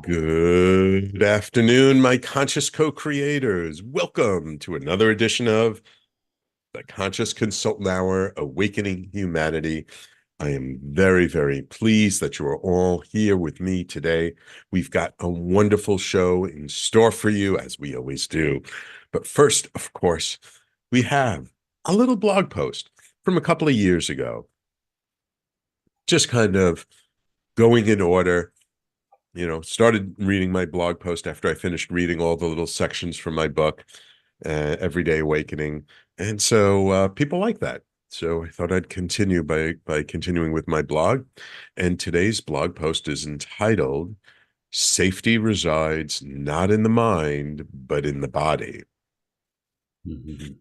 Good afternoon, my conscious co-creators. Welcome to another edition of the Conscious Consultant Hour, Awakening Humanity. I am very, very pleased that you are all here with me today. We've got a wonderful show in store for you, as we always do. But first, of course, we have a little blog post from a couple of years ago, just kind of going in order. Started reading my blog post after I finished reading all the little sections from my book, Everyday Awakening. And so people like that. So I thought I'd continue by continuing with my blog. And today's blog post is entitled, Safety Resides Not in the Mind, but in the Body. Mhm.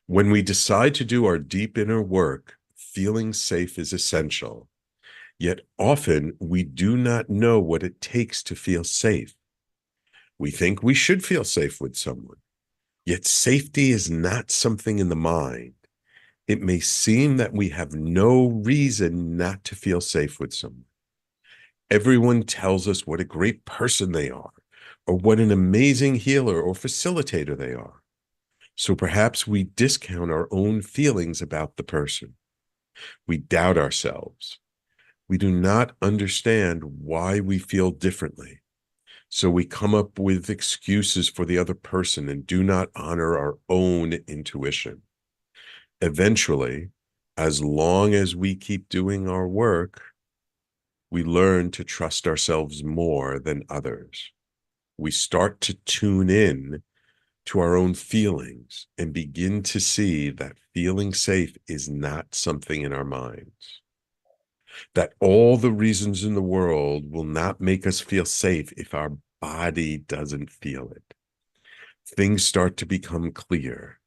When we decide to do our deep inner work, feeling safe is essential. Yet often we do not know what it takes to feel safe. We think we should feel safe with someone, yet safety is not something in the mind. It may seem that we have no reason not to feel safe with someone. Everyone tells us what a great person they are, or what an amazing healer or facilitator they are. So perhaps we discount our own feelings about the person. We doubt ourselves. We do not understand why we feel differently. So we come up with excuses for the other person and do not honor our own intuition. Eventually, as long as we keep doing our work, we learn to trust ourselves more than others. We start to tune in to our own feelings and begin to see that feeling safe is not something in our minds. That all the reasons in the world will not make us feel safe if our body doesn't feel it. Things start to become clear.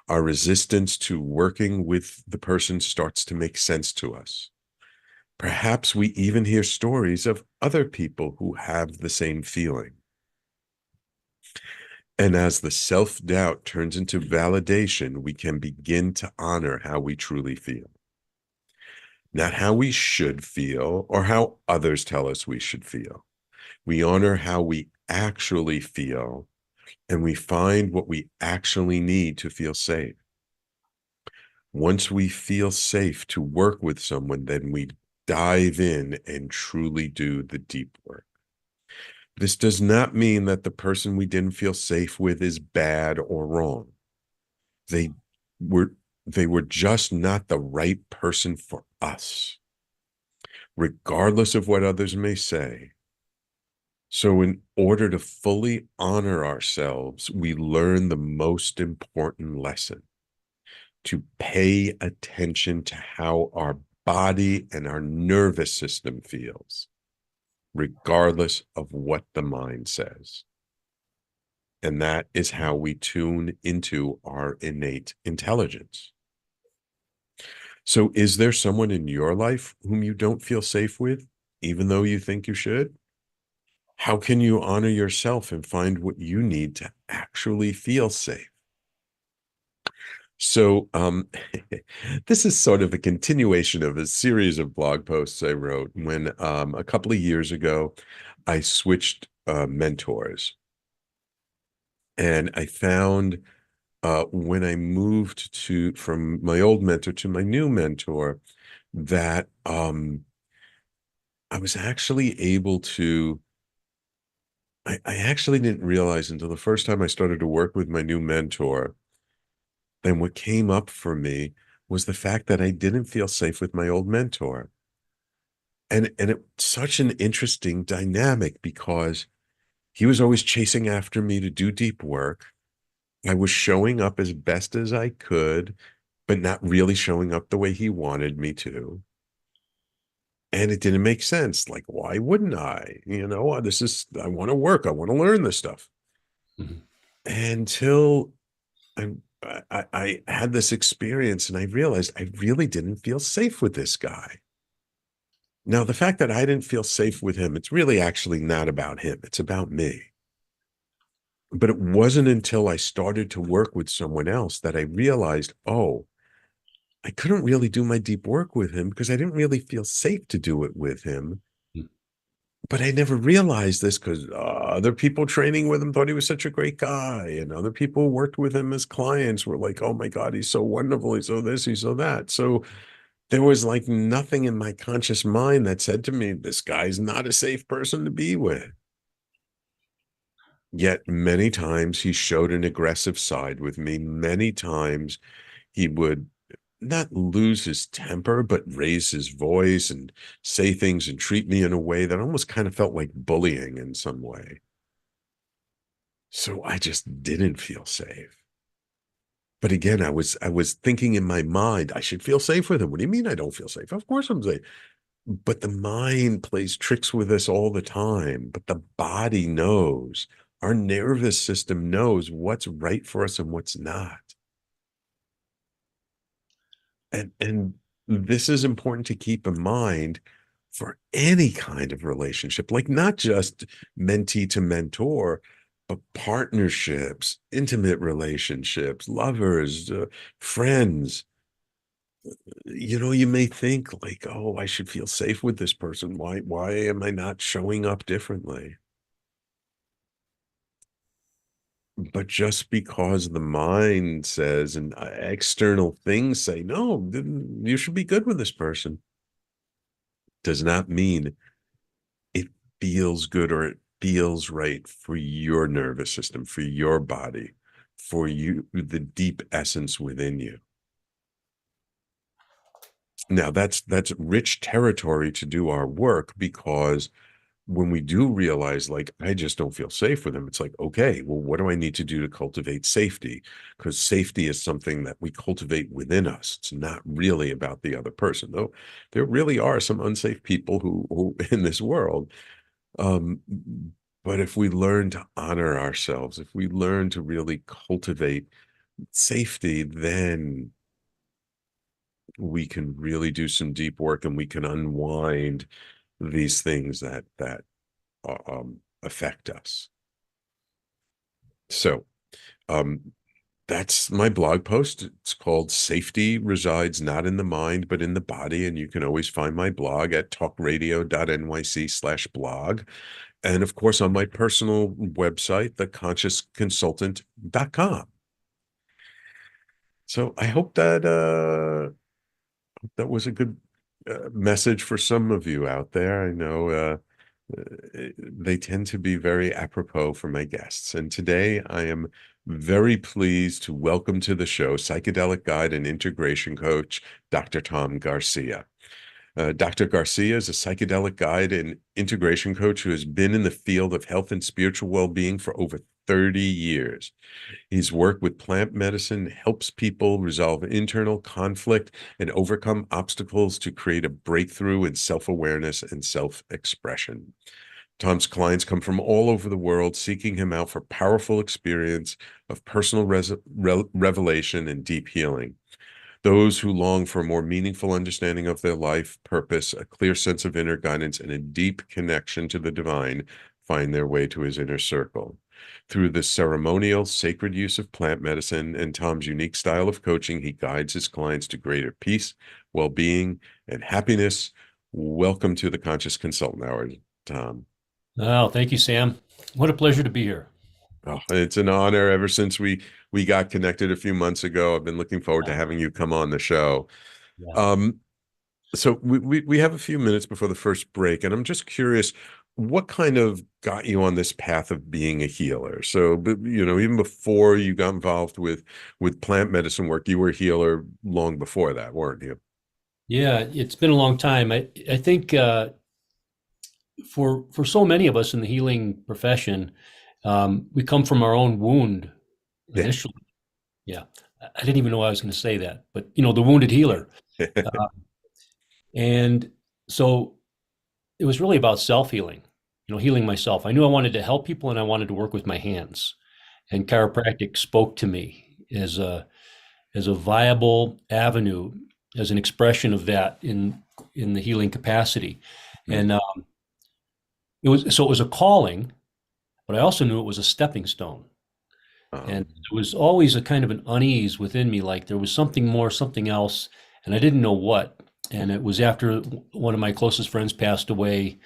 Our resistance to working with the person starts to make sense to us. Perhaps we even hear stories of other people who have the same feeling. And as the self-doubt turns into validation, we can begin to honor how we truly feel. Not how we should feel or how others tell us we should feel. We honor how we actually feel, and we find what we actually need to feel safe. Once we feel safe to work with someone, then we dive in and truly do the deep work. This does not mean that the person we didn't feel safe with is bad or wrong. They were they were just not the right person for us, regardless of what others may say. So, in order to fully honor ourselves, we learn the most important lesson: to pay attention to how our body and our nervous system feels, regardless of what the mind says. And that is how we tune into our innate intelligence. So, is there someone in your life whom you don't feel safe with, even though you think you should? How can you honor yourself and find what you need to actually feel safe? So, this is sort of a continuation of a series of blog posts I wrote when a couple of years ago I switched mentors. And I found when I moved from my old mentor to my new mentor that I was actually able to. I actually didn't realize until the first time I started to work with my new mentor. Then what came up for me was the fact that I didn't feel safe with my old mentor. And it's such an interesting dynamic because he was always chasing after me to do deep work. I was showing up as best as I could, but not really showing up the way he wanted me to. And it didn't make sense. Like, why wouldn't I? I want to work. I want to learn this stuff. Mhm. Until I, I had this experience and I realized I really didn't feel safe with this guy. Now, the fact that I didn't feel safe with him, it's really actually not about him. It's about me. But it wasn't until I started to work with someone else that I realized, oh, I couldn't really do my deep work with him because I didn't really feel safe to do it with him. but I never realized this because other people training with him thought he was such a great guy, and other people who worked with him as clients were like, "Oh my God, he's so wonderful. He's so this, he's so that." So there was like nothing in my conscious mind that said to me, "This guy's not a safe person to be with." Yet many times he showed an aggressive side with me. Many times he would not lose his temper, but raise his voice and say things and treat me in a way that almost kind of felt like bullying in some way. So I just didn't feel safe. But again, I was thinking in my mind, I should feel safe with him. What do you mean I don't feel safe? Of course I'm safe. But the mind plays tricks with us all the time. But the body knows, our nervous system knows what's right for us and what's not. And this is important to keep in mind for any kind of relationship, like not just mentee to mentor, but partnerships, intimate relationships, lovers, friends. You may think like, oh, I should feel safe with this person. Why am I not showing up differently? But just because the mind says and external things say, no, you should be good with this person, does not mean it feels good or it feels right for your nervous system, for your body, for you, the deep essence within you. Now that's rich territory to do our work, because when we do realize, like, I just don't feel safe with him, it's like, okay, well, what do I need to do to cultivate safety? Because safety is something that we cultivate within us. It's not really about the other person, though there really are some unsafe people who in this world. Um, but if we learn to honor ourselves, if we learn to really cultivate safety, then we can really do some deep work and we can unwind these things that affect us. So that's my blog post. It's called Safety Resides Not in the Mind, but in the Body. And you can always find my blog at talkradio.nyc/blog. And of course, on my personal website, theconsciousconsultant.com. So I hope that was a good message for some of you out there. I know they tend to be very apropos for my guests. And today I am very pleased to welcome to the show psychedelic guide and integration coach, Dr. Tom Garcia. Dr. Garcia is a psychedelic guide and integration coach who has been in the field of health and spiritual well-being for over 30 years. He's worked with plant medicine, helps people resolve internal conflict and overcome obstacles to create a breakthrough in self-awareness and self-expression. Tom's clients come from all over the world, seeking him out for powerful experience of personal revelation and deep healing. Those who long for a more meaningful understanding of their life, purpose, a clear sense of inner guidance, and a deep connection to the divine find their way to his inner circle. Through the ceremonial, sacred use of plant medicine and Tom's unique style of coaching, he guides his clients to greater peace, well-being, and happiness. Welcome to the Conscious Consultant Hour, Tom. Oh, thank you, Sam. What a pleasure to be here. Oh, it's an honor. Ever since we got connected a few months ago, I've been looking forward to Yeah, having you come on the show. yeah. Um, so we have a few minutes before the first break, and I'm just curious, what kind of got you on this path of being a healer? So, even before you got involved with plant medicine work, you were a healer long before that, weren't you? Yeah, it's been a long time. I think for so many of us in the healing profession, we come from our own wound Yeah. initially. Yeah, I didn't even know I was going to say that, but the wounded healer. And so it was really about self-healing, healing myself. I knew I wanted to help people and I wanted to work with my hands. And chiropractic spoke to me as a viable avenue, as an expression of that in the healing capacity. Mm. And it was a calling, but I also knew it was a stepping stone. And Um, there was always a kind of an unease within me, like there was something more, something else, and I didn't know what. And it was after one of my closest friends passed away,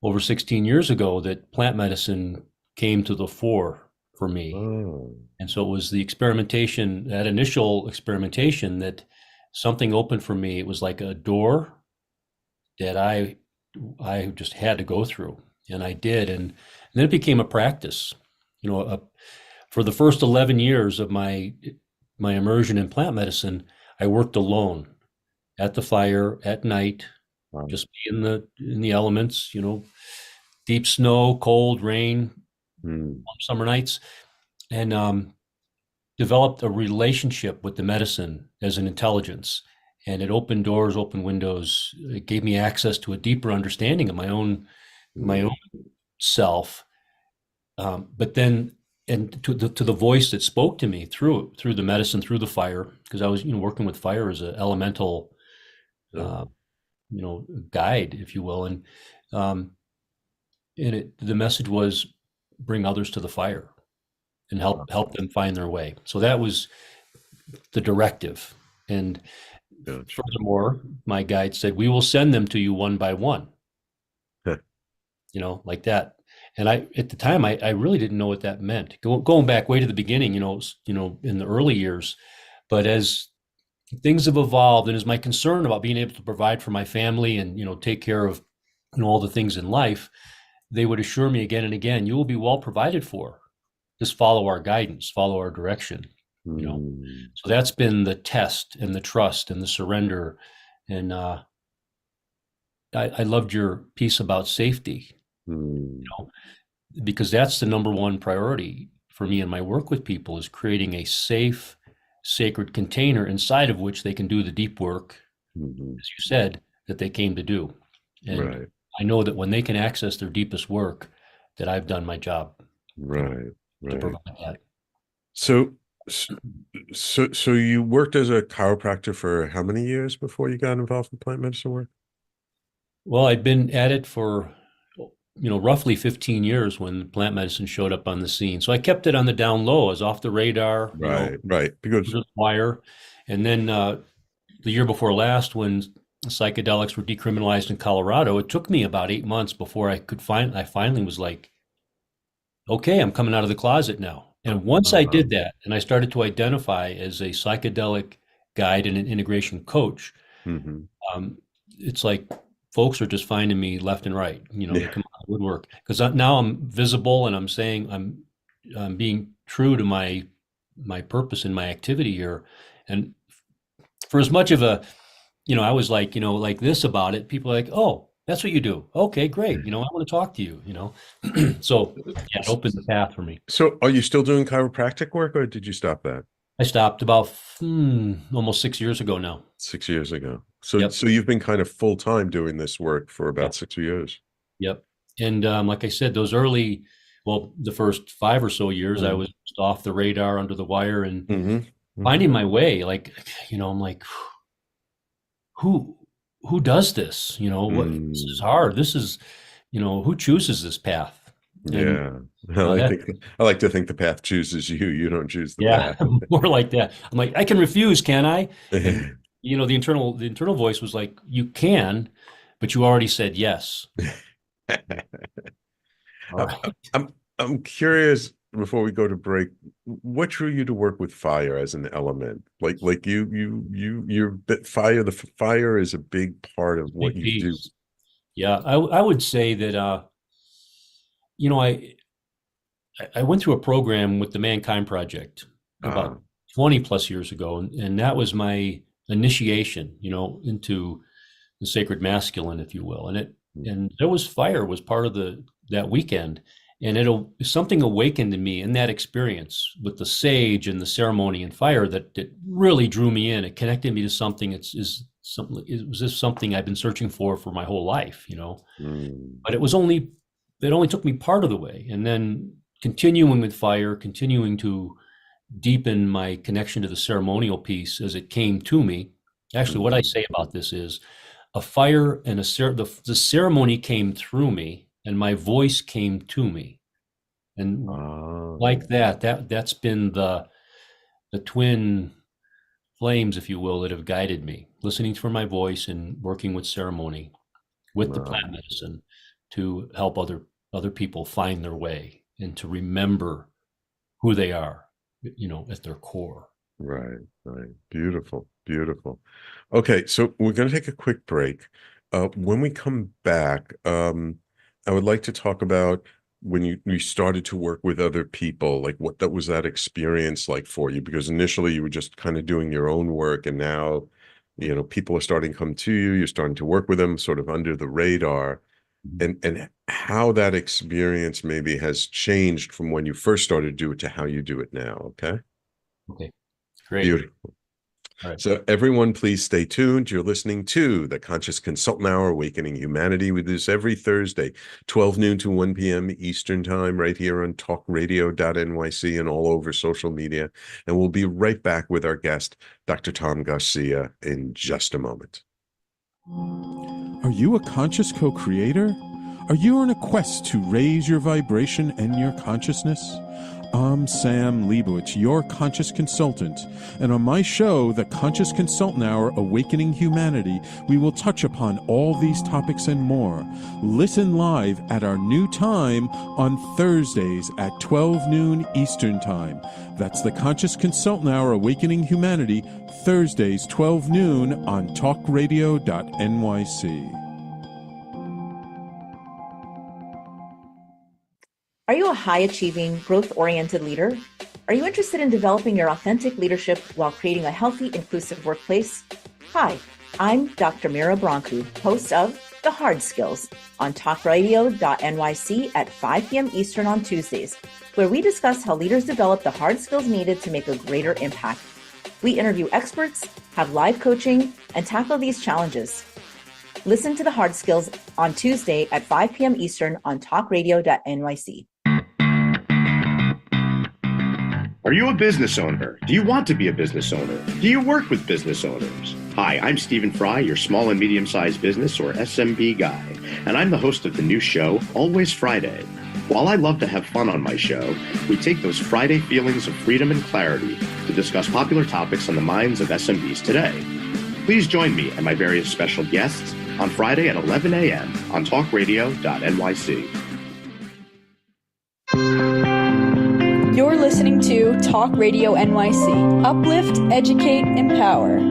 over 16 years ago that plant medicine came to the fore for me. Oh. And so it was the experimentation, that initial experimentation, that something opened for me. It was like a door that I just had to go through, and I did, and then it became a practice. You know, for the first 11 years of my immersion in plant medicine, I worked alone at the fire at night, Wow. just be in the elements, deep snow, cold, rain, Mm. summer nights, and developed a relationship with the medicine as an intelligence. And it opened doors, opened windows. It gave me access to a deeper understanding of my own Mm. self. But then, and to the voice that spoke to me through the medicine, through the fire, because I was working with fire as an elemental uh, Oh. guide, if you will, um, and the message was bring others to the fire and help them find their way. So that was the directive. And Gotcha. furthermore, my guide said, we will send them to you one by one, like that. And at the time, I really didn't know what that meant. Going back way to the beginning, in the early years, but as things have evolved, and as my concern about being able to provide for my family and take care of all the things in life, they would assure me again and again, you will be well provided for. Just follow our guidance, follow our direction. Mm. So that's been the test and the trust and the surrender. And I loved your piece about safety, Mm. because that's the number one priority for me in my work with people, is creating a safe, sacred container inside of which they can do the deep work, Mhm. as you said, that they came to do. And Right. I know that when they can access their deepest work, that I've done my job Right. to Right. provide that. So, s- so you worked as a chiropractor for how many years before you got involved in plant medicine work? Well, I'd been at it for, roughly 15 years when plant medicine showed up on the scene. So I kept it on the down low, as off the radar, Right. Right. Because, under the wire. And then the year before last, when psychedelics were decriminalized in Colorado, it took me about 8 months before I finally was like, okay, I'm coming out of the closet now. And once I did that, and I started to identify as a psychedelic guide and an integration coach, mhm. um, it's like folks are just finding me left and right. They Yeah. come out of the woodwork because now I'm visible, and I'm saying I'm being true to my purpose and my activity here. And for as much of a, I was like, like this about it, people are like, oh, that's what you do. Okay, great. I want to talk to you. So yeah, it opened the path for me. So, are you still doing chiropractic work, or did you stop that I stopped about almost 6 years ago now. 6 years ago? So, Yep. so you've been kind of full time doing this work for Yeah. about 6 years. Yep. And like I said, well, the first 5 or so years, I was just off the radar, under the wire, and Mm-hmm. Mm-hmm. finding my way. Like, I'm like, who who does this? What this is Mm. hard. This is, who chooses this path? And Yeah. Well, I that think I like to think the path chooses you. You don't choose the yeah, path. more like that. I'm like, I can refuse, can I? And the internal voice was like, you can, but you already said yes. All I- right. I'm curious before we go to break, what drew you to work with fire as an element? Like you're fire. The fire is a big part of what Big you do. piece. Yeah, I would say that you know, I went through a program with the Mankind Project Ah. about 20 plus years ago, and that was my initiation, into the sacred masculine, if you will. And there was fire was part of that weekend, and something awakened in me in that experience with the sage and the ceremony and fire that really drew me in. It connected me to something. It was just something I've been searching for my whole life. Mm. But it only took me part of the way, and then continuing with fire, continuing to deepen my connection to the ceremonial piece as it came to me. Actually, what I Mhm. say about this is a fire and the ceremony came through me, and my voice came to me, and Ah. like that's been the twin flames, if you will, that have guided me, listening for my voice and working with ceremony, with the Ah. plant medicine. to help other people find their way and to remember who they are, at their core. Right, right. Beautiful, beautiful. Okay, so we're going to take a quick break. When we come back, I would like to talk about when you started to work with other people, like what that was that experience like for you? Because initially you were just kind of doing your own work, and now, people are starting to come to you, you're starting to work with them sort of under the radar, and how that experience maybe has changed from when you first started to do it to how you do it now, okay? Okay, great. Beautiful. All right. So, everyone, please stay tuned. You're listening to the Conscious Consultant Hour, Awakening Humanity. We do this every Thursday, 12 noon to 1 p.m. Eastern Time, right here on talkradio.nyc and all over social media. And we'll be right back with our guest, Dr. Tom Garcia, in just a moment. Are you a conscious co-creator? Are you on a quest to raise your vibration and your consciousness? I'm Sam Leibowitz, your conscious consultant, and on my show, The Conscious Consultant Hour, Awakening Humanity, we will touch upon all these topics and more. Listen live at our new time on Thursdays at 12 noon Eastern Time. That's The Conscious Consultant Hour, Awakening Humanity, Thursdays, 12 noon on talkradio.nyc. Are you a high-achieving, growth-oriented leader? Are you interested in developing your authentic leadership while creating a healthy, inclusive workplace? Hi, I'm Dr. Mira Brancu, host of The Hard Skills on talkradio.nyc at 5 p.m. Eastern on Tuesdays, where we discuss how leaders develop the hard skills needed to make a greater impact. We interview experts, have live coaching, and tackle these challenges. Listen to The Hard Skills on Tuesday at 5 p.m. Eastern on talkradio.nyc. Are you a business owner? Do you want to be a business owner? Do you work with business owners? Hi, I'm Stephen Fry, your small and medium-sized business or SMB guy, and I'm the host of the new show, Always Friday. While I love to have fun on my show, we take those Friday feelings of freedom and clarity to discuss popular topics on the minds of SMBs today. Please join me and my various special guests on Friday at 11 a.m. on talkradio.nyc. You're listening to Talk Radio NYC. Uplift, educate, empower.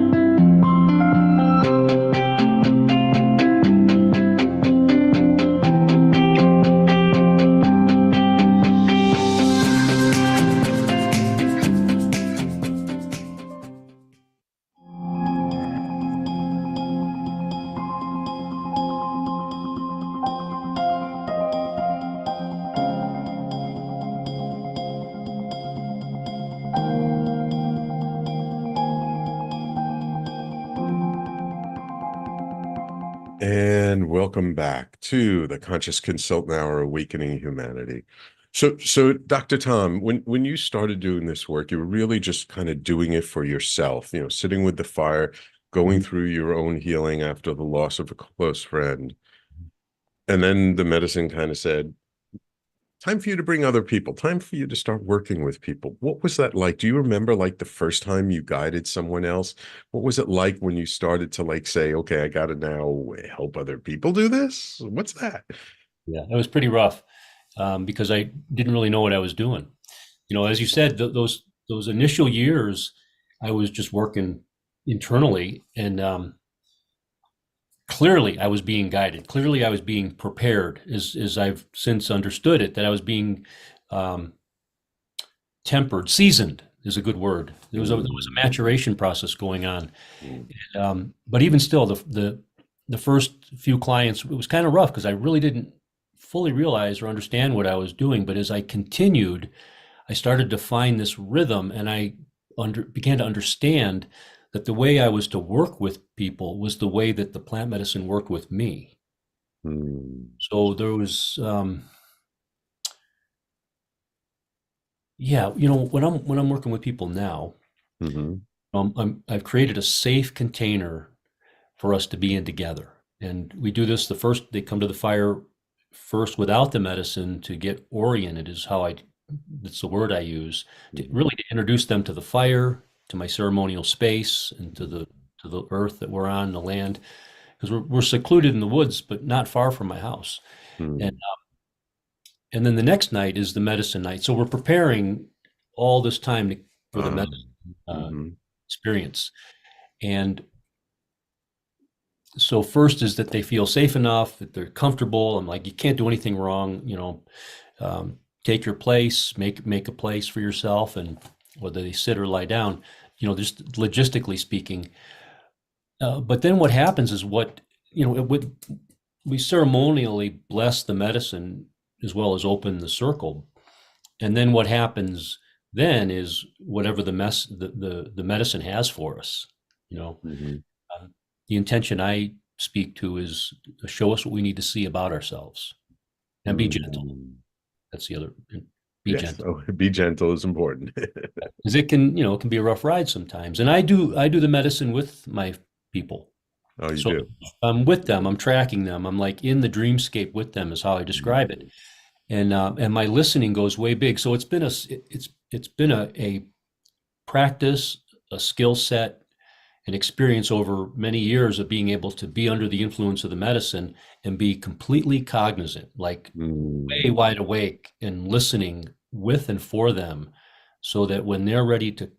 And welcome back to the Conscious Consultant Hour, Awakening Humanity. So Dr. Tom, when you started doing this work, you were really just kind of doing it for yourself, sitting with the fire, going through your own healing after the loss of a close friend. And then the medicine kind of said, time for you to bring other people, time for you to start working with people. What was that like? Do you remember like the first time you guided someone else? What was it like when you started to like say, okay, I got to now help other people do this? What's that? Yeah, it was pretty rough because I didn't really know what I was doing. As you said, those initial years, I was just working internally, and clearly I was being guided. Clearly I was being prepared, as I've since understood it, that I was being tempered, seasoned is a good word. There was a maturation process going on. But even still, the first few clients, it was kind of rough because I really didn't fully realize or understand what I was doing. But as I continued, I started to find this rhythm, and I began to understand that the way I was to work with people was the way that the plant medicine worked with me. So there was, when I'm working with people now, I've created a safe container for us to be in together, and we do this. They come to the fire first without the medicine to get oriented. That's the word I use to really to introduce them to the fire, to my ceremonial space, and to the earth that we're on, the land, because we're secluded in the woods, but not far from my house. And Mm. and then the next night is the medicine night. So we're preparing all this time for the Ah. medicine Mhm. experience. And so first is that they feel safe enough, that they're comfortable. I'm like, you can't do anything wrong, take your place, make a place for yourself, and whether they sit or lie down, just logistically speaking. But then what happens is it would we ceremonially bless the medicine as well as open the circle. And then what happens then is whatever the medicine has for us, you know. Mhm. The intention I speak to is to show us what we need to see about ourselves and be gentle. Mm. That's the other, be Yes. gentle. Oh, be gentle is important. Because it can be a rough ride sometimes. And I do the medicine with my people. Oh, you So do. I'm with them, I'm tracking them. I'm like in the dreamscape with them is how I describe it. Mm. And my listening goes way big. So it's been a practice, a skill set, an experience over many years of being able to be under the influence of the medicine and be completely cognizant, like way Mm. wide awake and listening with and for them, so that when they're ready to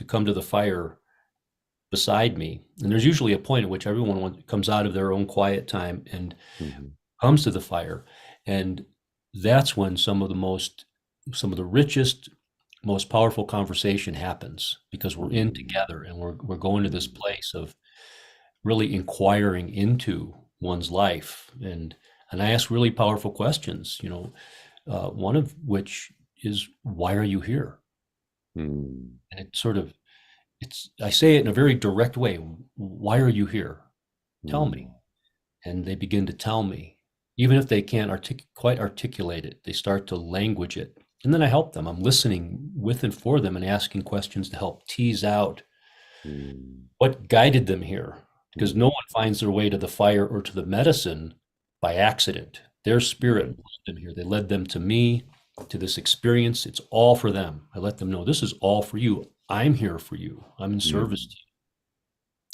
come to the fire beside me, and there's usually a point at which everyone comes out of their own quiet time and Mhm. comes to the fire, and that's when some of the richest, most powerful conversation happens because we're in Mm. together and we're going to this Mm. place of really inquiring into one's life, and I ask really powerful questions, one of which is, why are you here? Mm. And it's I say it in a very direct way. Why are you here? Tell me. Mm. And they begin to tell me, even if they can't quite articulate it, they start to language it, and then I help them. I'm listening with and for them and asking questions to help tease out Mm. what guided them here, because no Mm. one finds their way to the fire or to the medicine by accident. Their spirit Right. led them here. They led them to me, to this experience. It's all for them. I let them know this is all for you. I'm here for you. I'm in service Mm. to you.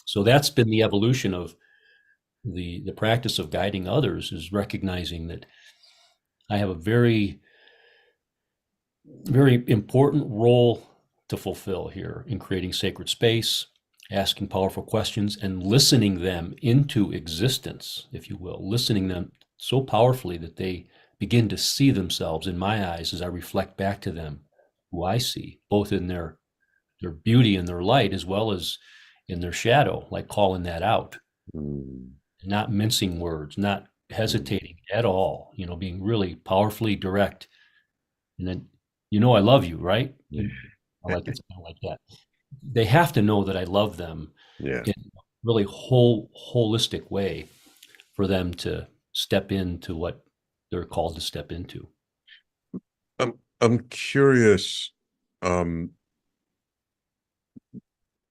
So that's been the evolution of the practice of guiding others, is recognizing that I have a very, very important role to fulfill here in creating sacred space, asking powerful questions, and listening them into existence, if you will, listening them so powerfully that they begin to see themselves in my eyes as I reflect back to them who I see, both in their beauty and their light, as well as in their shadow, like calling that out, Mm. not mincing words, not Mm. hesitating at all, being really powerfully direct. And then, I love you, right? I like it's kind of like that. They have to know that I love them Yeah. in a really holistic way for them to step into what they're called to step into. I'm curious. Um,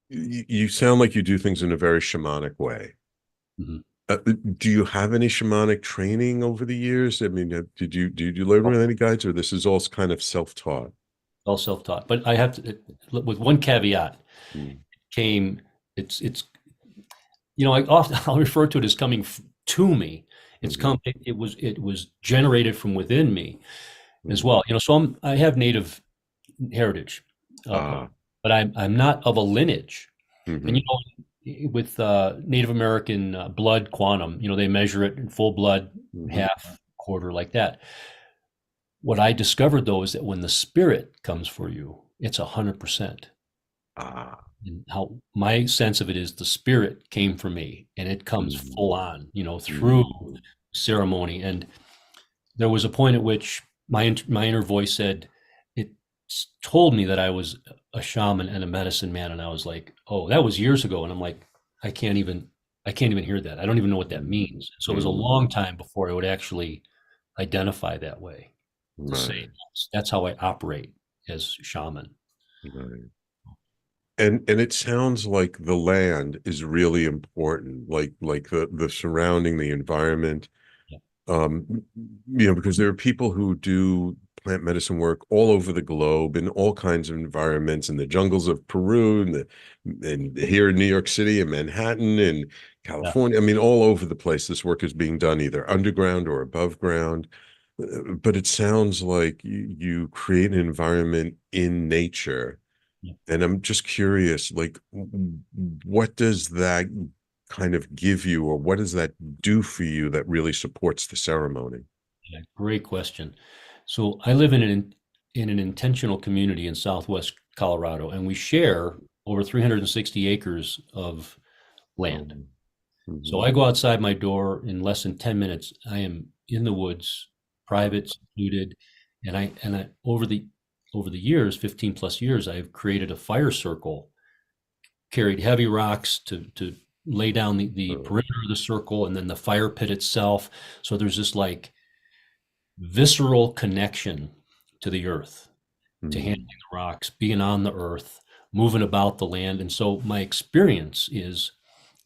you sound like you do things in a very shamanic way. Mhm. Do you have any shamanic training over the years? I mean, did you learn with any guides, or this is all kind of self-taught? All self-taught, but I have to, with one caveat, Mm. came, it's, I often, I'll refer to it as coming to me. Mhm. It was generated from within me as Mm. well. So I have native heritage, uh, Ah. but I'm not of a lineage. And Mhm. with Native American blood quantum, they measure it in full blood, Mhm. half, quarter, like that. What I discovered though is that when the spirit comes for you, it's 100%. Ah. And how my sense of it is the spirit came for me, and it comes full Mm. on, through Mm. ceremony. And there was a point at which my inner voice said, it told me that I was a shaman and a medicine man, and I was like, oh, that was years ago, and I'm like, I can't even I can't even hear that. I don't even know what that Mm. means. So it was a long Mm. time before I would actually identify that way, to say Right. that's how I operate as shaman. Right. And it sounds like the land is really important, like the surrounding, the environment. Yeah. um, because there are people who do plant medicine work all over the globe in all kinds of environments, in the jungles of Peru, and here in New York City and Manhattan and Yeah. California. I mean, all over the place, this work is being done either underground or above ground. But it sounds like you create an environment in nature. Yeah. And I'm just curious, like, what does that kind of give you, or what does that do for you that really supports the ceremony? Yeah, great question. So I live in an intentional community in Southwest Colorado, and we share over 360 acres of land. Um, So mhm, I go outside my door in less than 10 minutes. I am in the woods, private, secluded, and I over the years, 15 plus years, I've created a fire circle, carried heavy rocks to lay down the uh, perimeter of the circle, and then the fire pit itself. So there's this like visceral connection to the earth, to handling mm, the rocks, being on the earth, moving about the land. And so my experience is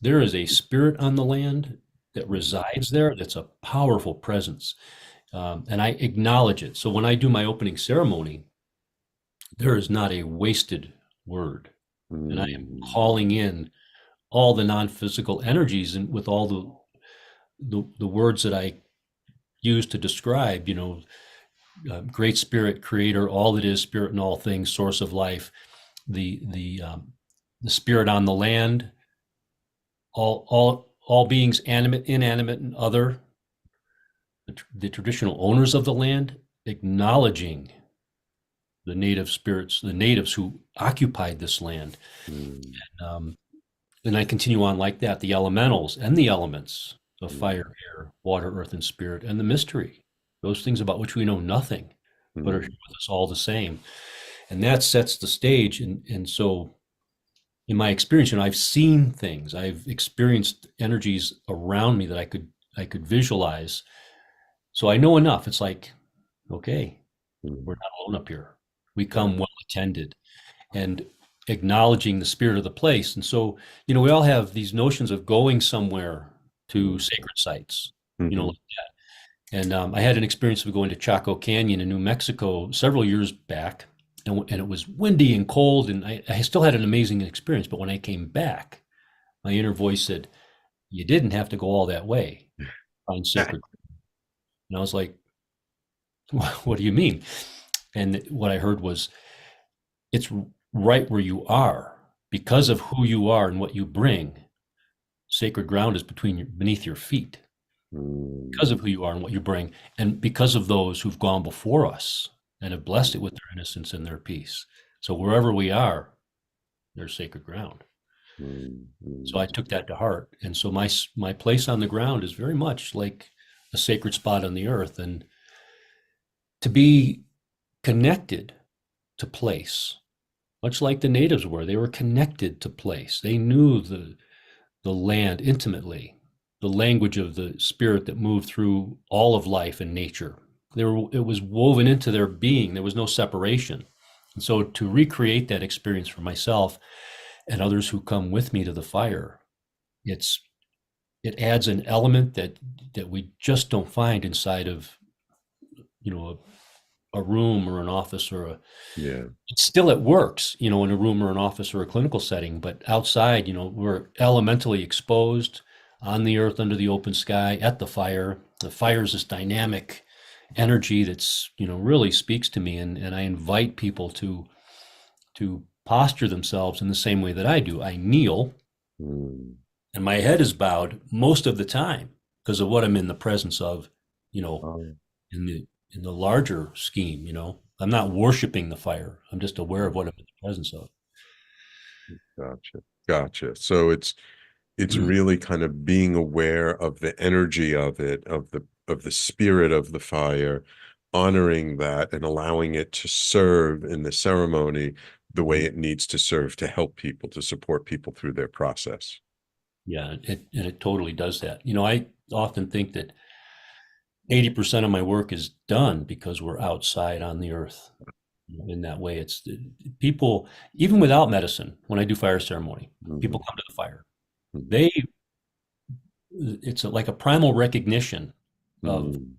there is a spirit on the land that mm, resides there that's a powerful presence. And I acknowledge it. So when I do my opening ceremony, there is not a wasted word. And I am mm, calling in all the non-physical energies and with all the words that I use to describe, great spirit, creator, all that is, spirit in all things, source of life, the spirit on the land, all beings, animate, inanimate, and other, the traditional owners of the land, acknowledging the native spirits, the natives who occupied this land. mm, Um, and I continue on like that, the elementals and the elements of mm, fire, air, water, earth, and spirit, and the mystery, those things about which we know nothing, but are mm, with us all the same. And that sets the stage. And so in my experience, I've seen things, I've experienced energies around me that I could visualize. So I know enough. It's like, okay, we're mm. not alone up here. We Got come well attended and acknowledging the spirit of the place. And so, we all have these notions of going somewhere to mm, sacred sites, mhm, like that. And I had an experience of going to Chaco Canyon in New Mexico several years back, and it was windy and cold, and I still had an amazing experience. But when I came back, my inner voice said, "You didn't have to go all that way, find sacred." And I was like, "What do you mean?" And what I heard was, "It's right where you are because of who you are and what you bring. Sacred ground is beneath your feet because mm, of who you are and what you bring, and because of those who've gone before us and have blessed it with their innocence and their peace. So wherever we are, there's sacred ground." mm, So mm, I took that to heart, and so my place on the ground is very much like a sacred spot on the earth, and to be connected to place, much like the natives were. They were connected to place. They knew the land intimately, the language of the spirit that moved through all of life and nature. It was woven into their being. There was no separation. And so to recreate that experience for myself and others who come with me to the fire, it's it adds an element that we just don't find inside of a room or an office or a yeah. it's still it works, in a room or an office or a clinical setting, but outside, we're elementally exposed on the earth under the open sky at the fire. The fire is this dynamic energy that's, really speaks to me, and I invite people to posture themselves in the same way that I do. I kneel Mm, and my head is bowed most of the time because of what I'm in the presence of, you know, oh, in the larger scheme. I'm not worshiping the fire. I'm just aware of what I'm in the presence of. gotcha. Gotcha. So it's really kind of being aware of the energy of it, of the spirit of the fire, honoring that and allowing it to serve in the ceremony the way it needs to serve to help people, to support people through their process. Yeah, and it totally does that. I often think that 80% of my work is done because we're outside on the earth. In that way, it's people, even without medicine, when I do fire ceremony, people Mhm, come to the fire. mhm, They, it's like a primal recognition of Mm,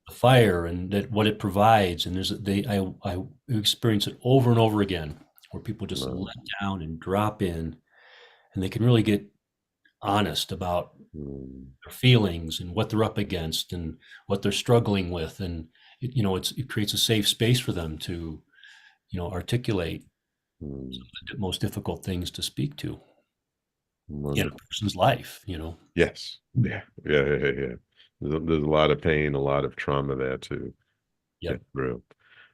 the fire and that what it provides. And I experience it over and over again, where people just no, let down and drop in, and they can really get honest about mm, their feelings and what they're up against and what they're struggling with. And it creates a safe space for them to, articulate mm. the most difficult things to speak to in a Wonderful. person's life. Yes. Yeah. Yeah. Yeah. Yeah. There's a lot of pain, a lot of trauma there to Yep. get through.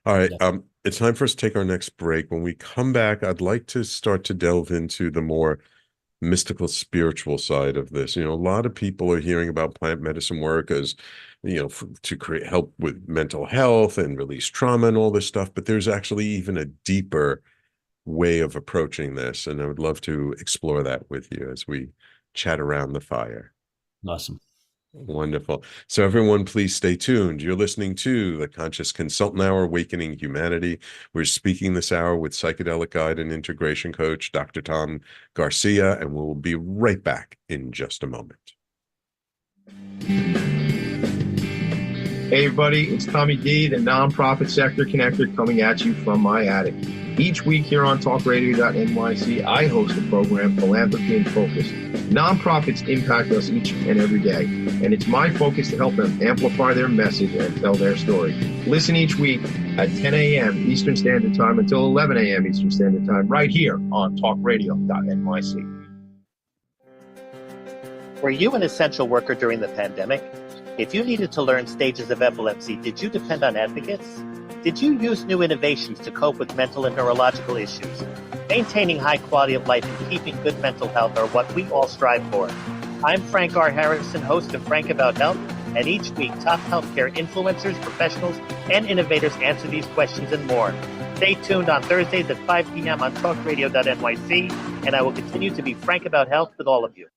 All right. Yep. It's time for us to take our next break. When we come back, I'd like to start to delve into the more mystical, spiritual side of this. A lot of people are hearing about plant medicine work as, to create help with mental health and release trauma and all this stuff. But there's actually even a deeper way of approaching this. And I would love to explore that with you as we chat around the fire. Awesome. Wonderful. So everyone, please stay tuned. You're listening to the Conscious Consultant Hour, Awakening Humanity. We're speaking this hour with psychedelic guide and integration coach, Dr. Tom Garcia, and we'll be right back in just a moment. Hey everybody, it's Tommy D, the nonprofit sector connector, coming at you from my attic. Each week here on talkradio.nyc, I host a program, Philanthropy in Focus. Nonprofits impact us each and every day, and it's my focus to help them amplify their message and tell their story. Listen each week at 10 a.m. Eastern Standard Time until 11 a.m. Eastern Standard Time, right here on talkradio.nyc. Were you an essential worker during the pandemic? If you needed to learn stages of epilepsy, did you depend on advocates? Did you use new innovations to cope with mental and neurological issues? Maintaining high quality of life and keeping good mental health are what we all strive for. I'm Frank R. Harrison, host of Frank About Health, and each week top healthcare influencers, professionals, and innovators answer these questions and more. Stay tuned on Thursdays at 5 p.m. on talkradio.nyc, and I will continue to be frank about health with all of you.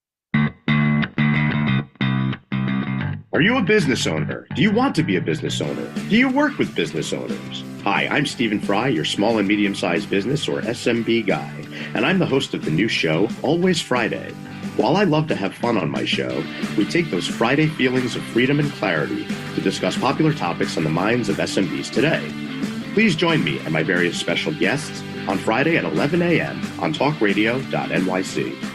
Are you a business owner? Do you want to be a business owner? Do you work with business owners? Hi, I'm Stephen Fry, your small and medium-sized business or SMB guy, and I'm the host of the new show, Always Friday. While I love to have fun on my show, we take those Friday feelings of freedom and clarity to discuss popular topics on the minds of SMBs today. Please join me and my various special guests on Friday at 11 a.m. on talkradio.nyc.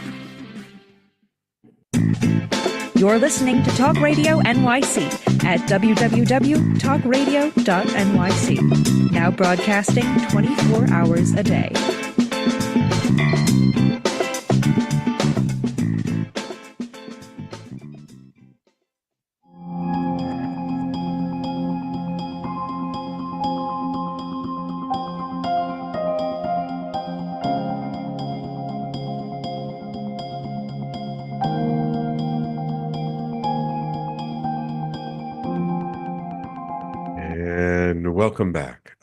You're listening to Talk Radio NYC at www.talkradio.nyc. Now broadcasting 24 hours a day. And welcome back.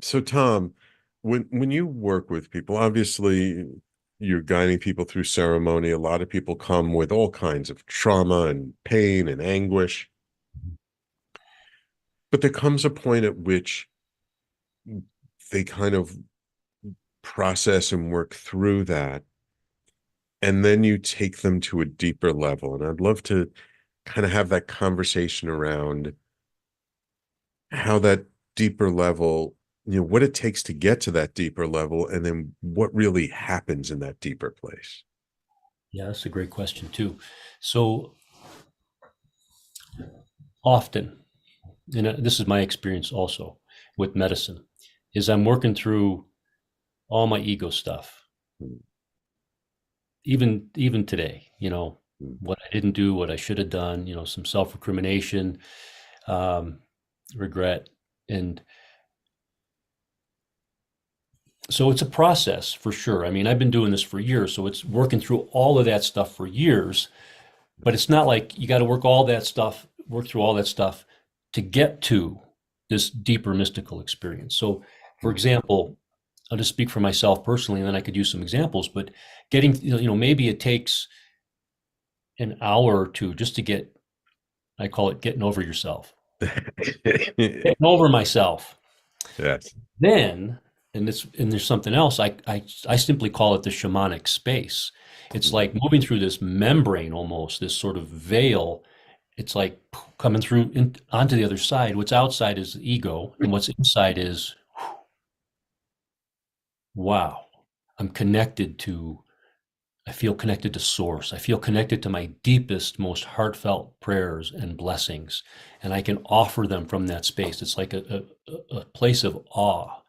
So Tom, when you work with people, obviously you're guiding people through ceremony. A lot of people come with all kinds of trauma and pain and anguish. But there comes a point at which they kind of process and work through that. And then you take them to a deeper level. And I'd love to kind of have that conversation around how that deeper level, what it takes to get to that deeper level, and then what really happens in that deeper place. Yeah, that's a great question too. So often, and this is my experience also with medicine, is I'm working through all my ego stuff. Even today, what I didn't do, what I should have done, some self-recrimination, regret. And so it's a process for sure. I mean, I've been doing this for years, so it's working through all of that stuff for years, but it's not like you got to work through all that stuff to get to this deeper mystical experience. So for example, I'll just speak for myself personally, and then I could use some examples, but getting, maybe it takes an hour or two just to get, I call it getting over yourself. Getting over myself. Yes. Then, and there's something else, I simply call it the shamanic space. It's like moving through this membrane almost, this sort of veil, it's like coming through onto the other side. What's outside is the ego, and what's inside is, wow, I feel connected to source. I feel connected to my deepest, most heartfelt prayers and blessings, and I can offer them from that space. It's like a place of awe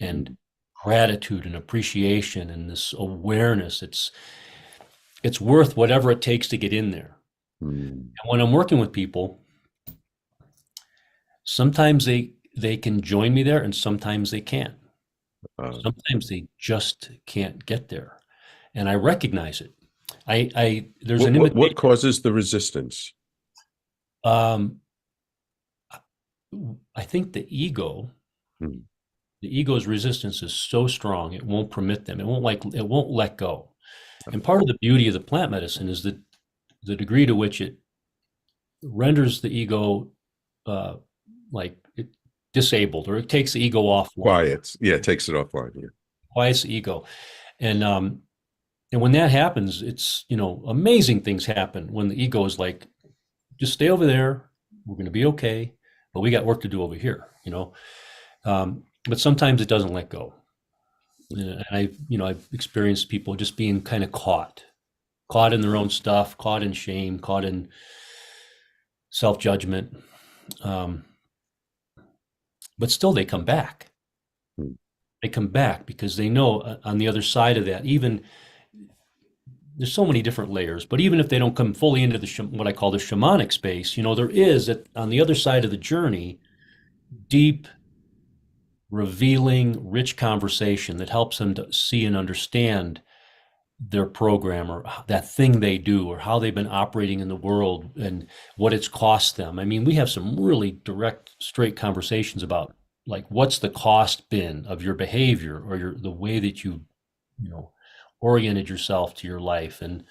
and gratitude and appreciation and this awareness. It's worth whatever it takes to get in there. And when I'm working with people, sometimes they can join me there and sometimes they can't. Sometimes they just can't get there. And I recognize it. There's an invitation. What causes the resistance? I think the ego's resistance is so strong it won't permit them. It won't let go. And part of the beauty of the plant medicine is that the degree to which it renders the ego disabled, or it takes the ego offline. Quiets. Yeah, it takes it offline. Yeah. Quiets the ego. And when that happens, it's, amazing things happen when the ego is like, just stay over there. We're going to be okay, but we got work to do over here, but sometimes it doesn't let go. And I've experienced people just being kind of caught in their own stuff, caught in shame, caught in self-judgment. But still they come back. They come back because they know on the other side of that, even there's so many different layers, but even if they don't come fully into what I call the shamanic space, there is on the other side of the journey, deep, revealing, rich conversation that helps them to see and understand their program or that thing they do or how they've been operating in the world and what it's cost them. I mean, we have some really direct, straight conversations about like, what's the cost been of your behavior or the way that you oriented yourself to your life. And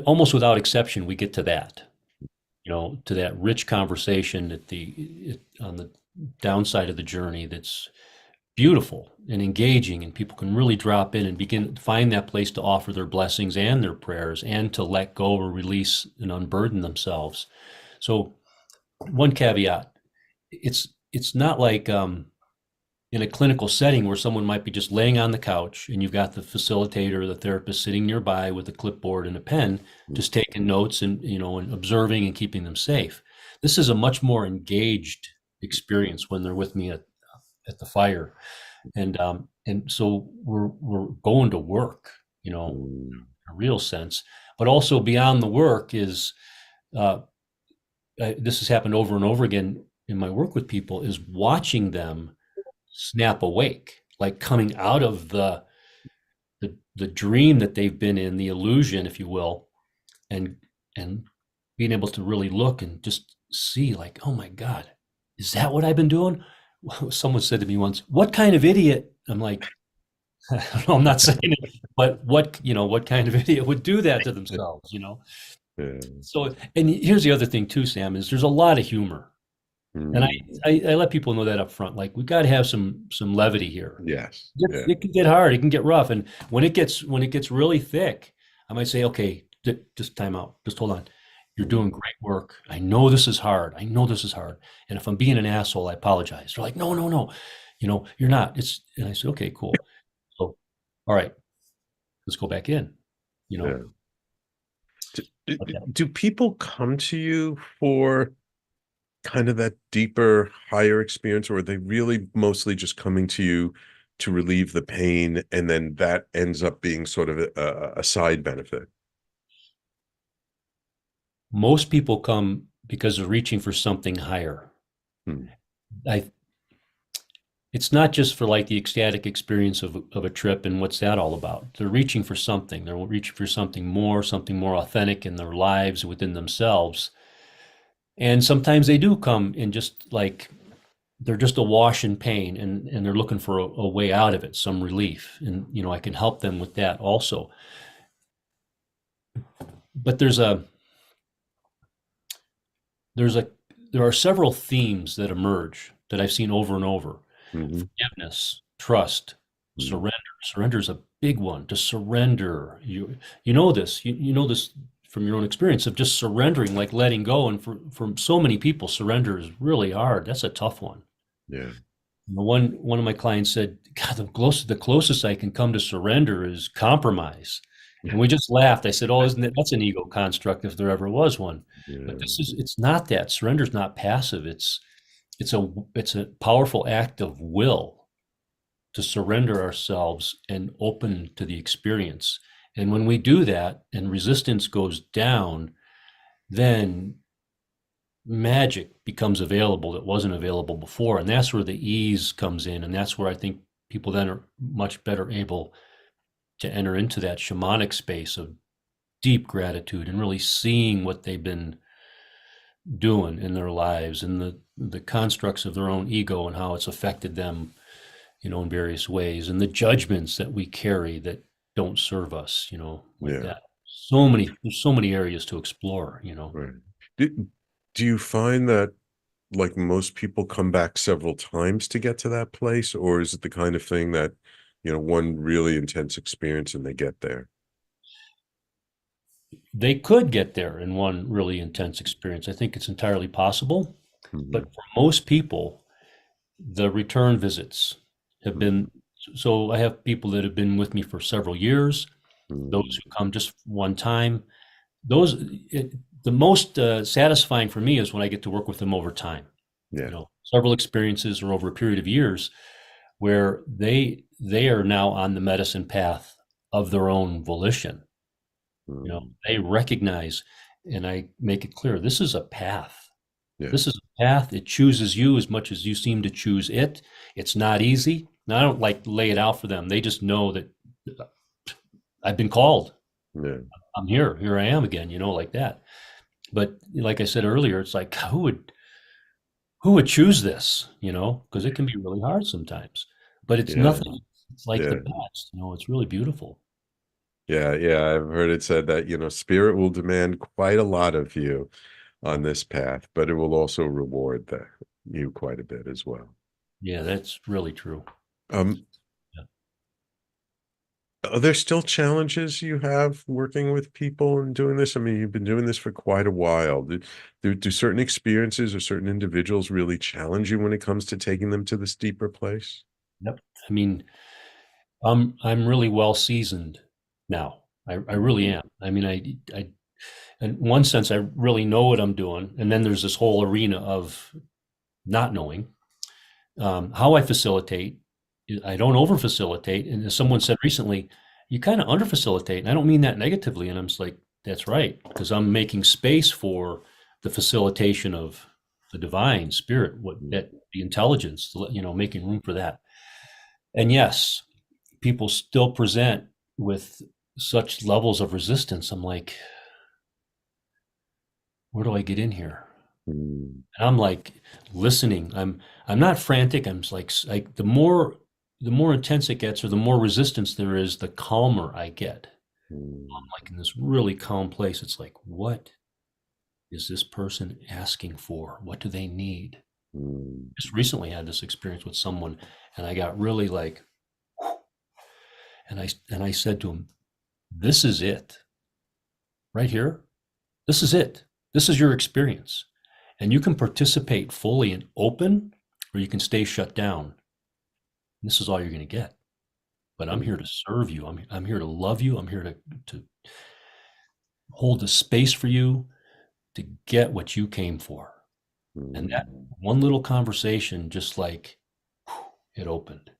almost without exception, we get to that, to that rich conversation on the downside of the journey that's beautiful and engaging, and people can really drop in and begin to find that place to offer their blessings and their prayers and to let go or release and unburden themselves. So one caveat, it's not like in a clinical setting where someone might be just laying on the couch and you've got the facilitator or the therapist sitting nearby with a clipboard and a pen, just taking notes and, and observing and keeping them safe. This is a much more engaged experience when they're with me at the fire. And so we're going to work, in a real sense, but also beyond the work is, this has happened over and over again in my work with people, is watching them snap awake, like coming out of the dream that they've been in, the illusion, if you will, and being able to really look and just see like, oh my God, is that what I've been doing? Someone said to me once, what kind of idiot? I'm like, I'm not saying it, but what kind of idiot would do that to themselves, Yeah. So, and here's the other thing too, Sam, is there's a lot of humor. And I let people know that up front, like we got to have some levity here. Yes. It can get hard. It can get rough. And when it gets really thick, I might say, okay, just time out. Just hold on. You're doing great work. I know this is hard. And if I'm being an asshole, I apologize. They're like, no. You're not. And I said, okay, cool. So, all right, let's go back in, Yeah. Do people come to you for kind of that deeper, higher experience, or are they really mostly just coming to you to relieve the pain, and then that ends up being sort of a side benefit? Most people come because they're reaching for something higher. It's not just for like the ecstatic experience of a trip and what's that all about. They're reaching for something. They're reaching for something more authentic in their lives, within themselves. And sometimes they do come in just like they're just awash in pain and they're looking for a way out of it, some relief. And, I can help them with that also. But there are several themes that emerge that I've seen over and over. Forgiveness, trust, surrender. Surrender is big one, to surrender. You know this. You know this from your own experience of just surrendering, like letting go. And for so many people, surrender is really hard. That's a tough one. Yeah. One of my clients said, God, the closest I can come to surrender is compromise. And we just laughed. I said, oh, isn't it? That's an ego construct if there ever was one. But Yeah. it's not that. Surrender's not passive. It's a powerful act of will to surrender ourselves and open to the experience. And when we do that and resistance goes down, then magic becomes available that wasn't available before. And that's where the ease comes in. And that's where I think people then are much better able to enter into that shamanic space of deep gratitude and really seeing what they've been doing in their lives and the constructs of their own ego and how it's affected them, in various ways, and the judgments that we carry that don't serve us, like Yeah. that. There's so many areas to explore, Right. Do you find that, like, most people come back several times to get to that place, or is it the kind of thing that, one really intense experience and they get there? They could get there in one really intense experience. I think it's entirely possible. But Mhm. for most people, the return visits have been, so I have people that have been with me for several years, those Mhm. who come just one time. The most satisfying for me is when I get to work with them over time, Yeah. several experiences or over a period of years where they are now on the medicine path of their own volition. Mhm. They recognize, and I make it clear, this is a path. Yeah. This is a path. It chooses you as much as you seem to choose it. It's not easy. And I don't like lay it out for them. They just know that I've been called. Yeah. I'm here. Here I am again, like that. But like I said earlier, it's like who would choose this, because it can be really hard sometimes. But it's Yeah. nothing. It's like the Yeah. best, it's really beautiful. Yeah. Yeah. I've heard it said that, spirit will demand quite a lot of you on this path, but it will also reward you quite a bit as well. Yeah, that's really true. Um, Yeah. Are there still challenges you have working with people and doing this? I mean, you've been doing this for quite a while. Do certain experiences or certain individuals really challenge you when it comes to taking them to this deeper place? Yep. I mean, I'm really well seasoned now. I really am. I mean, I in one sense I really know what I'm doing, and then there's this whole arena of not knowing. How I facilitate, I don't over facilitate. And as someone said recently, you kind of under facilitate. And I don't mean that negatively. And I'm just like, that's right, because I'm making space for the facilitation of the divine spirit, the intelligence, making room for that. And yes, people still present with such levels of resistance. I'm like, where do I get in here? Mm. And I'm like listening. I'm not frantic. I'm just like the more intense it gets or the more resistance there is, the calmer I get. Mm. I'm like in this really calm place. It's like, what is this person asking for? What do they need? Mm. Just recently had this experience with someone, and I got really like, and I said to him, this is it right here. This is it. This is your experience. And you can participate fully and open, or you can stay shut down. This is all you're going to get. But I'm here to serve you. I'm here to love you. I'm here to hold the space for you to get what you came for. And that one little conversation, just like it opened.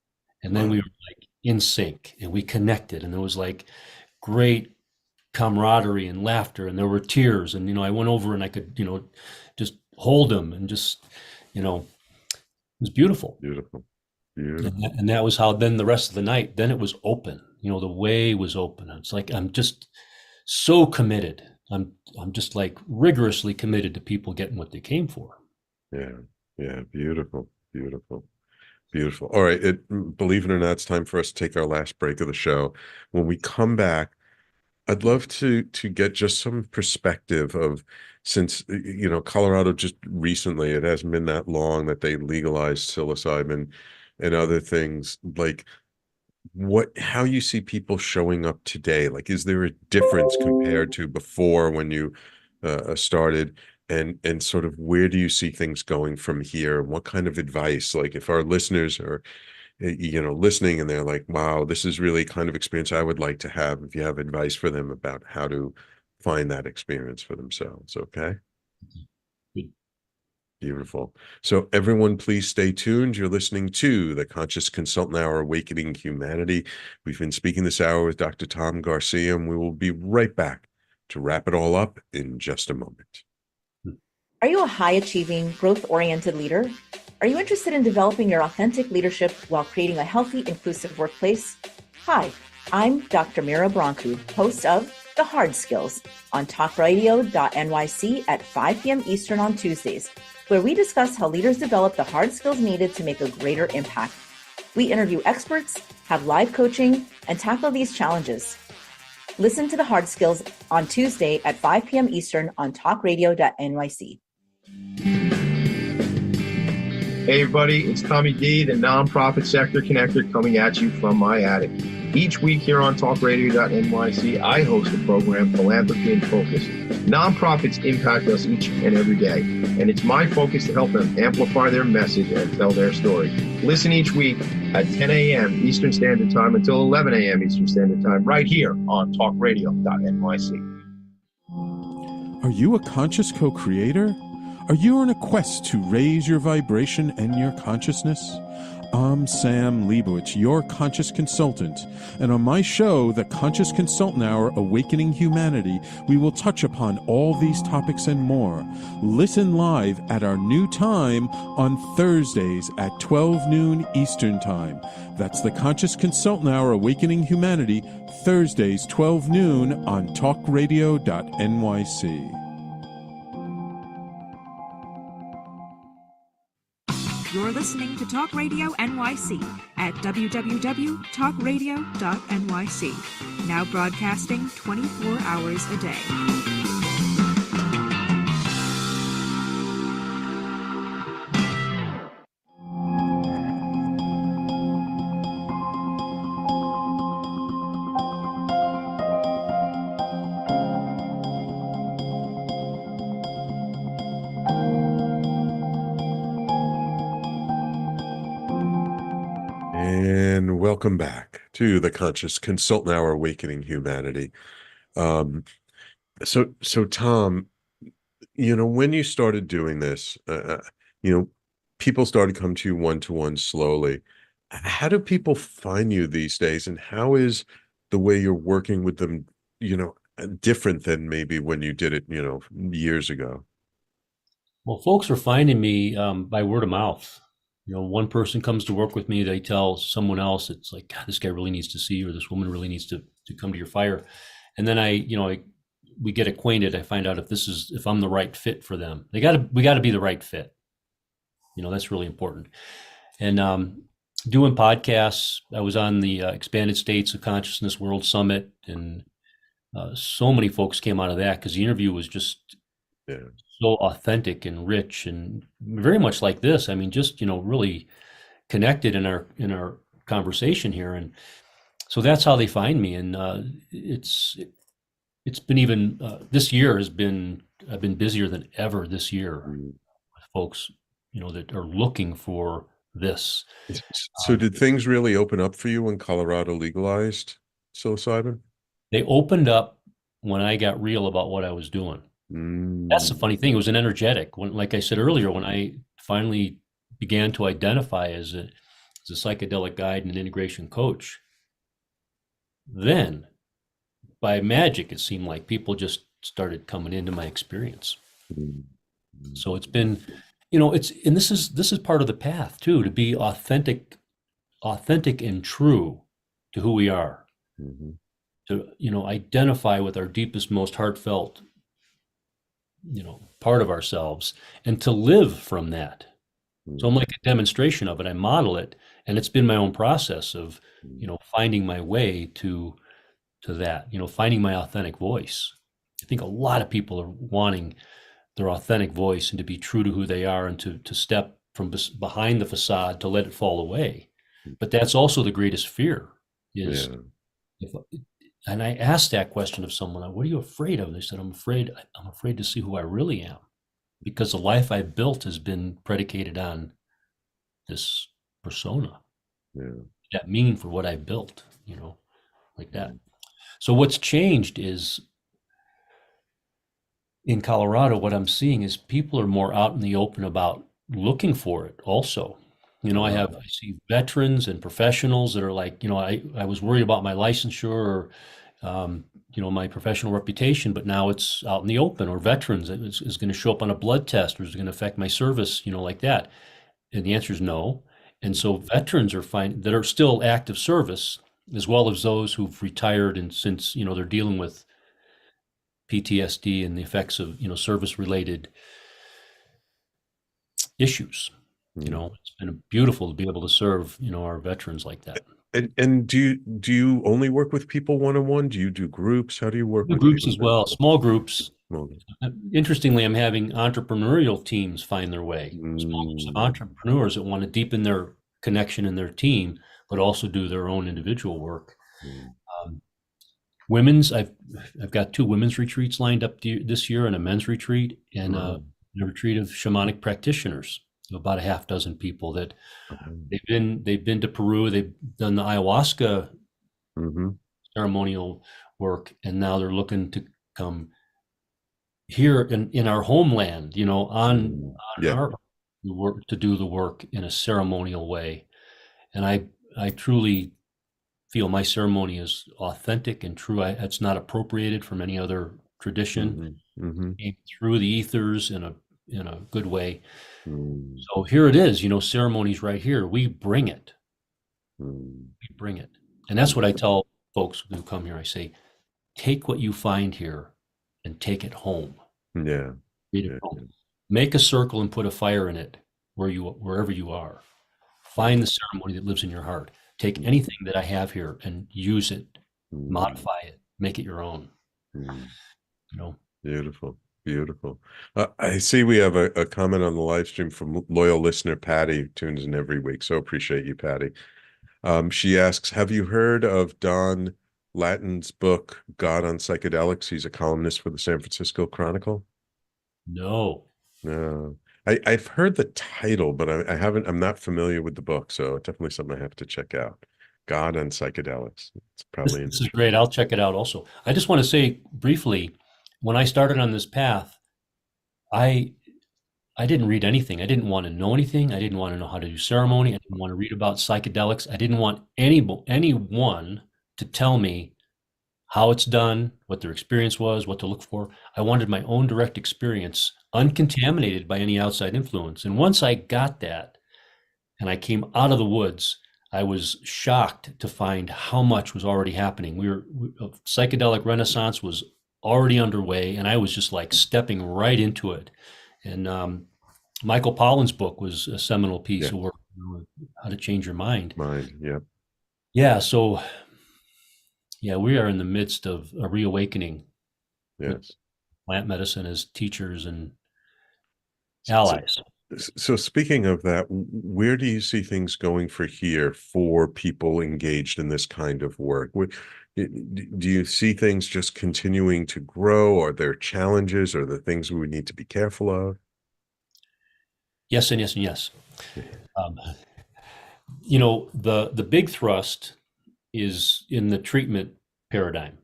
And then we were like in sync and we connected. And there was like great camaraderie and laughter. And there were tears. And, I went over and I could, just hold him and just, it was beautiful. Beautiful. And that was how then the rest of the night, then it was open. The way was open. It's like I'm just so committed. I'm just like rigorously committed to people getting what they came for. Yeah. Yeah. Beautiful. Beautiful. Beautiful. All right. Believe it or not, it's time for us to take our last break of the show. When we come back, I'd love to get just some perspective of, since Colorado just recently, it hasn't been that long that they legalized psilocybin and other things. Like, how you see people showing up today. Like, is there a difference compared to before when you started? And sort of where do you see things going from here? What kind of advice, like if our listeners are, listening and they're like, wow, this is really kind of experience I would like to have, if you have advice for them about how to find that experience for themselves. Okay. Beautiful. So everyone, please stay tuned. You're listening to the Conscious Consultant Hour, Awakening Humanity. We've been speaking this hour with Dr. Tom Garcia, and we will be right back to wrap it all up in just a moment. Are you a high-achieving, growth-oriented leader? Are you interested in developing your authentic leadership while creating a healthy, inclusive workplace? Hi, I'm Dr. Mira Broncu, host of The Hard Skills on talkradio.nyc at 5 p.m. Eastern on Tuesdays, where we discuss how leaders develop the hard skills needed to make a greater impact. We interview experts, have live coaching, and tackle these challenges. Listen to The Hard Skills on Tuesday at 5 p.m. Eastern on talkradio.nyc. Hey everybody, it's Tommy D, the nonprofit sector connector, coming at you from my attic. Each week here on talkradio.nyc, I host a program, Philanthropy in Focus. Nonprofits impact us each and every day, and it's my focus to help them amplify their message and tell their story. Listen each week at 10 a.m. Eastern Standard Time until 11 a.m. Eastern Standard Time, right here on talkradio.nyc. Are you a conscious co-creator? Are you on a quest to raise your vibration and your consciousness? I'm Sam Leibowitz, your conscious consultant, and on my show, The Conscious Consultant Hour, Awakening Humanity, we will touch upon all these topics and more. Listen live at our new time on Thursdays at 12 noon Eastern Time. That's The Conscious Consultant Hour, Awakening Humanity, Thursdays 12 noon on talkradio.nyc. You're listening to Talk Radio NYC at www.talkradio.nyc. Now broadcasting 24 hours a day. And welcome back to the Conscious Consultant Hour, Awakening Humanity. So Tom, when you started doing this, people started to come to you one-to-one slowly. How do people find you these days, and how is the way you're working with them, different than maybe when you did it, years ago? Well, folks are finding me by word of mouth. One person comes to work with me, they tell someone else, it's like, God, this guy really needs to see you, or this woman really needs to come to your fire. And then we get acquainted. I find out if I'm the right fit for them. We got to be the right fit. That's really important. And doing podcasts, I was on the Expanded States of Consciousness World Summit, and so many folks came out of that because the interview was just so authentic and rich, and very much like this. I mean, just really connected in our conversation here, and so that's how they find me. And it's been even this year I've been busier than ever this year with folks that are looking for this. So did things really open up for you when Colorado legalized psilocybin? They opened up when I got real about what I was doing. That's the funny thing. It was an energetic. Like I said earlier, when I finally began to identify as a psychedelic guide and an integration coach, then by magic, it seemed like people just started coming into my experience. So it's been, this is part of the path too, to be authentic and true to who we are, to, identify with our deepest, most heartfelt, part of ourselves, and to live from that. So I'm like a demonstration of it. I model it, and it's been my own process of, finding my way to that, finding my authentic voice. I think a lot of people are wanting their authentic voice and to be true to who they are, and to step from behind the facade, to let it fall away. But that's also the greatest fear. is Yeah. if, and I asked that question of someone, what are you afraid of? They said, I'm afraid to see who I really am, because the life I built has been predicated on this persona, Yeah. that meaning for what I built, like that. So what's changed is in Colorado, what I'm seeing is people are more out in the open about looking for it also. I see veterans and professionals that are like, I was worried about my licensure or, my professional reputation, but now it's out in the open. Or veterans is going to show up on a blood test, or is going to affect my service, like that. And the answer is no. And so veterans are fine that are still active service, as well as those who've retired and since, they're dealing with PTSD and the effects of, service related issues. It's been beautiful to be able to serve, our veterans like that. And do you only work with people one-on-one? Do you do groups? How do you work Do with groups people? as well, small groups. Well, Interestingly, I'm having entrepreneurial teams find their way. Small groups of entrepreneurs that want to deepen their connection in their team, but also do their own individual work. Women's, I've got 2 women's retreats lined up this year, and a men's retreat, and a retreat of shamanic practitioners, about a half dozen people that they've been to Peru, they've done the ayahuasca ceremonial work, and now they're looking to come here in our homeland, on our work, to do the work in a ceremonial way. And I truly feel my ceremony is authentic and true. It's not appropriated from any other tradition. Came through the ethers in a good way. So here it is, ceremonies right here. We bring it. We bring it. And that's what I tell folks who come here. I say, take what you find here and take it home. Yeah. Take it home. Make a circle and put a fire in it wherever you are. Find the ceremony that lives in your heart. Take anything that I have here and use it, modify it, make it your own. Beautiful. Beautiful. I see we have a comment on the live stream from loyal listener Patty, who tunes in every week. So appreciate you, Patty. She asks, have you heard of Don Lattin's book, God on Psychedelics? He's a columnist for the San Francisco Chronicle. No. No. I've heard the title, but I'm not familiar with the book. So definitely something I have to check out. God on Psychedelics. It's probably This is great. I'll check it out also. I just want to say briefly, when I started on this path, I didn't read anything. I didn't want to know anything. I didn't want to know how to do ceremony. I didn't want to read about psychedelics. I didn't want anyone to tell me how it's done, what their experience was, what to look for. I wanted my own direct experience, uncontaminated by any outside influence. And once I got that, and I came out of the woods, I was shocked to find how much was already happening. A psychedelic renaissance was already underway, and I was just like stepping right into it. And Michael Pollan's book was a seminal piece of work, how to change your mind. Yeah. So, we are in the midst of a reawakening. Yes. Plant medicine as teachers and allies. So speaking of that, where do you see things going for people engaged in this kind of work? Do you see things just continuing to grow? Are there challenges? Are there things we need to be careful of? Yes, and yes, and yes. The big thrust is in the treatment paradigm.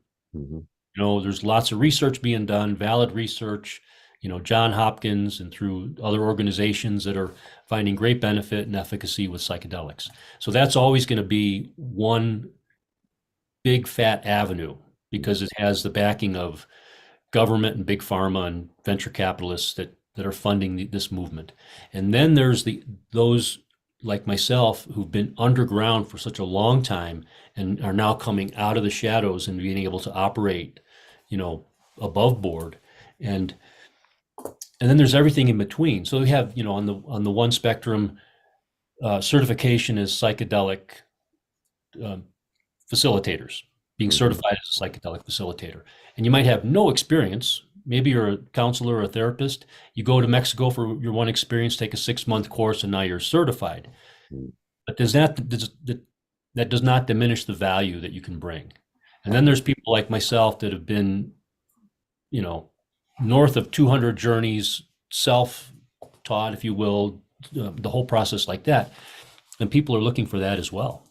There's lots of research being done, valid research, John Hopkins and through other organizations that are finding great benefit and efficacy with psychedelics. So that's always going to be one big fat avenue, because it has the backing of government and big pharma and venture capitalists that are funding this movement. And then there's those like myself who've been underground for such a long time and are now coming out of the shadows and being able to operate, above board. And then there's everything in between. So we have, on the one spectrum, certification as psychedelic facilitators, being certified as a psychedelic facilitator. And you might have no experience. Maybe you're a counselor or a therapist. You go to Mexico for your one experience, take a 6-month course, and now you're certified. But does that does not diminish the value that you can bring. And then there's people like myself that have been, you know, north of 200 journeys, self-taught, if you will, the whole process like that. And people are looking for that as well.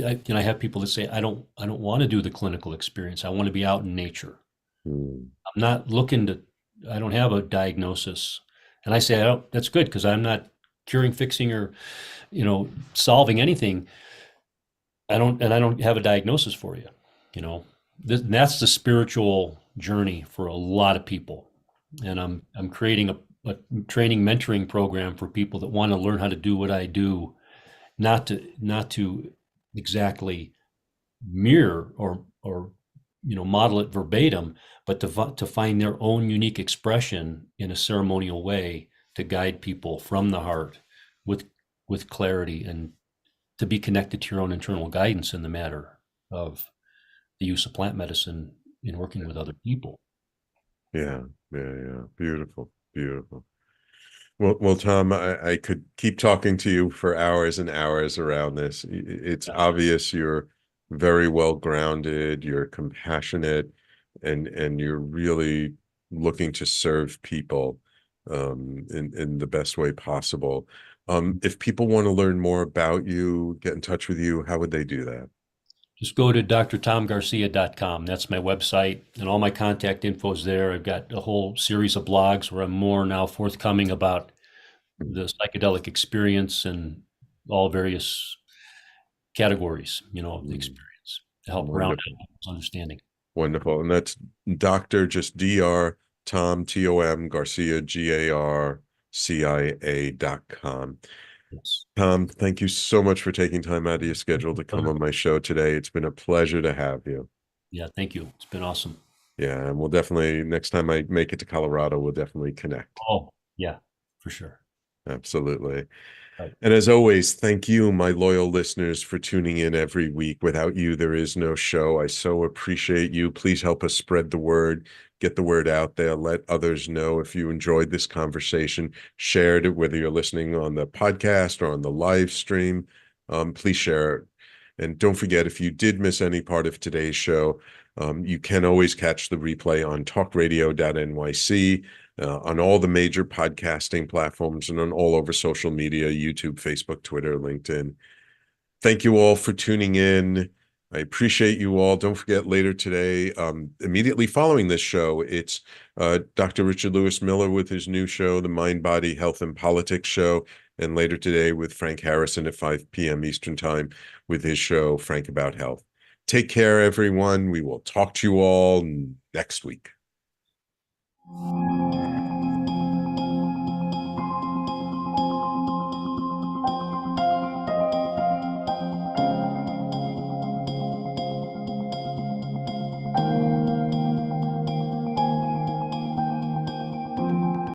I have people that say, I don't want to do the clinical experience. I want to be out in nature. Mm. I'm not looking to, I don't have a diagnosis. And I say, that's good because I'm not curing, fixing, or, solving anything. I don't have a diagnosis for you. That's the spiritual journey for a lot of people. And I'm creating a training mentoring program for people that want to learn how to do what I do, not to exactly mirror or model it verbatim, but to find their own unique expression in a ceremonial way to guide people from the heart with clarity, and to be connected to your own internal guidance in the matter of the use of plant medicine in working with other people. Yeah, yeah. Beautiful, beautiful. Well, Tom, I could keep talking to you for hours and hours around this. It's obvious you're very well grounded, you're compassionate, and you're really looking to serve people in the best way possible. If people want to learn more about you, get in touch with you, how would they do that? Just go to drtomgarcia.com. That's my website, and all my contact info is there. I've got a whole series of blogs where I'm more now forthcoming about the psychedelic experience and all various categories, of the experience to help round Wonderful. out people's understanding. Wonderful. And that's Dr. just Dr. Tom, Tom, Garcia, GARCIA.com. Yes. Tom, thank you so much for taking time out of your schedule to come on my show today. It's been a pleasure to have you. Yeah, thank you. It's been awesome. Yeah, and we'll definitely, next time I make it to Colorado, we'll definitely connect. Oh, yeah, for sure. Absolutely. Right. And as always, thank you, my loyal listeners, for tuning in every week. Without you, there is no show. I so appreciate you. Please help us spread the word, get the word out there, let others know if you enjoyed this conversation, shared it, whether you're listening on the podcast or on the live stream. Please share it. And don't forget, if you did miss any part of today's show, you can always catch the replay on talkradio.nyc. On all the major podcasting platforms and on all over social media, YouTube, Facebook, Twitter, LinkedIn. Thank you all for tuning in. I appreciate you all. Don't forget, later today, immediately following this show, it's Dr. Richard Lewis Miller with his new show, the Mind, Body, Health, and Politics Show. And later today with Frank Harrison at 5 p.m. Eastern Time with his show, Frank About Health. Take care, everyone. We will talk to you all next week.